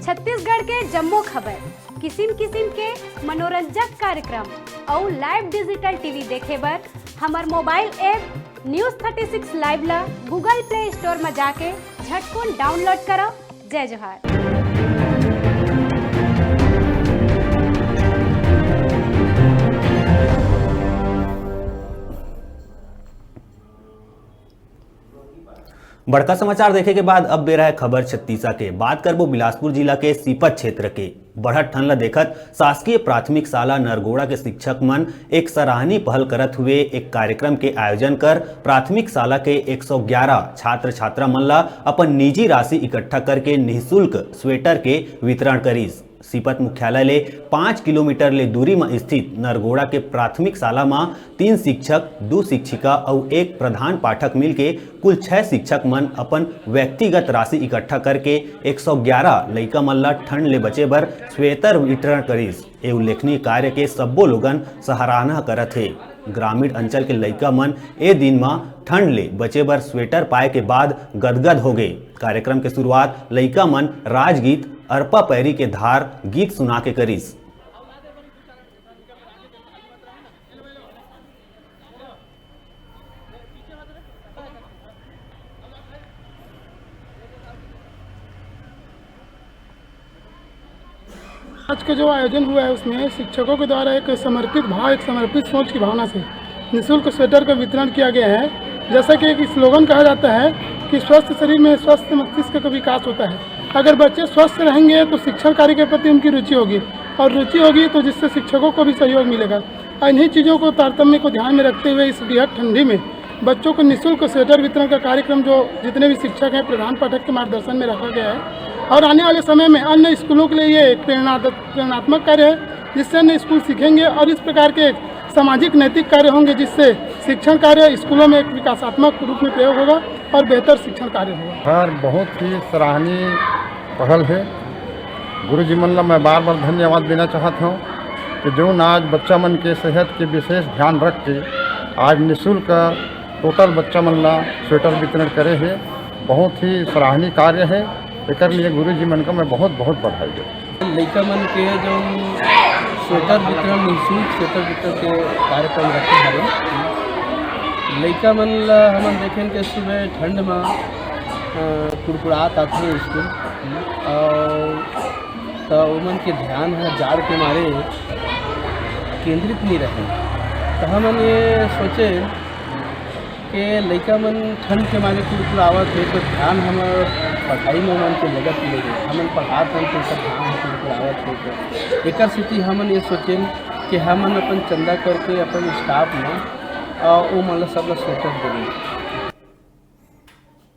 छत्तीसगढ़ के जम्मो खबर, किसिम किसिम के मनोरंजक कार्यक्रम और लाइव डिजिटल टीवी देखे बर हमार मोबाइल ऐप न्यूज़ 36 लाइव ला गूगल प्ले स्टोर में जाके झटकुन डाउनलोड करो। जय जोहार। बड़का समाचार देखे के बाद अब बेरा है खबर छत्तीसा के। बात करबो बिलासपुर जिला के सीपत क्षेत्र के। बढ़त ठन ला देखत शासकीय प्राथमिक शाला नरगोड़ा के शिक्षक मन एक सराहनीय पहल करत हुए एक कार्यक्रम के आयोजन कर प्राथमिक शाला के 111 छात्र छात्रा मन ला अपन निजी राशि इकट्ठा करके निःशुल्क स्वेटर के वितरण करीस। सीपत मुख्यालय ले 5 किलोमीटर ले दूरी में स्थित नरगोड़ा के प्राथमिक शाला में 3 शिक्षक, 2 शिक्षिका और 1 प्रधान पाठक मिलके कुल 6 शिक्षक मन अपन व्यक्तिगत राशि इकट्ठा करके 111 लइका मन ला ठंड ले बचे बर स्वेटर वितरण करीस। ये उल्लेखनीय कार्य के सब्बो लोगन सराहना करत है। ग्रामीण अंचल के लइका मन ए दिन में ठंड ले बचे बर स्वेटर पाए के बाद गदगद हो गए। कार्यक्रम के शुरुआत लइका मन राजगीत अरपा पैरी के धार गीत सुना के करीस। आज का जो आयोजन हुआ है उसमें शिक्षकों के द्वारा एक समर्पित भाव, एक समर्पित सोच की भावना से निःशुल्क स्वेटर का वितरण किया गया है। जैसा कि एक स्लोगन कहा जाता है कि स्वस्थ शरीर में स्वस्थ मस्तिष्क का विकास होता है। अगर बच्चे स्वस्थ रहेंगे तो शिक्षण कार्य के प्रति उनकी रुचि होगी और रुचि होगी तो जिससे शिक्षकों को भी सहयोग मिलेगा। इन्हीं चीज़ों को तारतम्य को ध्यान में रखते हुए इस बेहद ठंडी में बच्चों को निःशुल्क स्वेटर वितरण का कार्यक्रम जो जितने भी शिक्षक हैं प्रधान पाठक के मार्गदर्शन में रखा गया है और आने वाले समय में अन्य स्कूलों के लिए ये एक प्रेरणात्मक कार्य है जिससे अन्य स्कूल सीखेंगे और इस प्रकार के सामाजिक नैतिक कार्य होंगे जिससे शिक्षण कार्य स्कूलों में एक विकासात्मक रूप में प्रयोग होगा और बेहतर शिक्षण कार्य होगा। और बहुत ही सराहनीय पहल है। गुरु जी मन ला मैं बार बार धन्यवाद देना चाहता हूँ कि जो आज बच्चा मन के सेहत के विशेष ध्यान रख के आज निःशुल्क टोटल बच्चा मन ला स्वेटर वितरण करे है। बहुत ही सराहनीय कार्य है। एक लिए गुरु जी मन का मैं बहुत बहुत बधाई देता हूँ। लइका मन के जो स्वेटर वितरण निःशुल्क स्वेटर वितरण के कार्यक्रम रखे हवे लइका मन ला हमन देखें के सुबह ठंड में कुड़कुड़ात आते स्कूल और तो उमन के ध्यान है जाड़ के मारे केंद्रित नहीं रहे। तो हमन ये सोचे कि लइका मन ठंड के मारे कुड़कुड़ावत है तो ध्यान हमार पढ़ाई में मन के लगत लगे हमन पढ़ात हैं तो सब ध्यान कुड़कुड़ावत है। तो एक स्थिति हमन ये सोचें कि हमन अपन चंदा करके अपन स्टाफ में वो मतलब सब स्वेटर देंगे।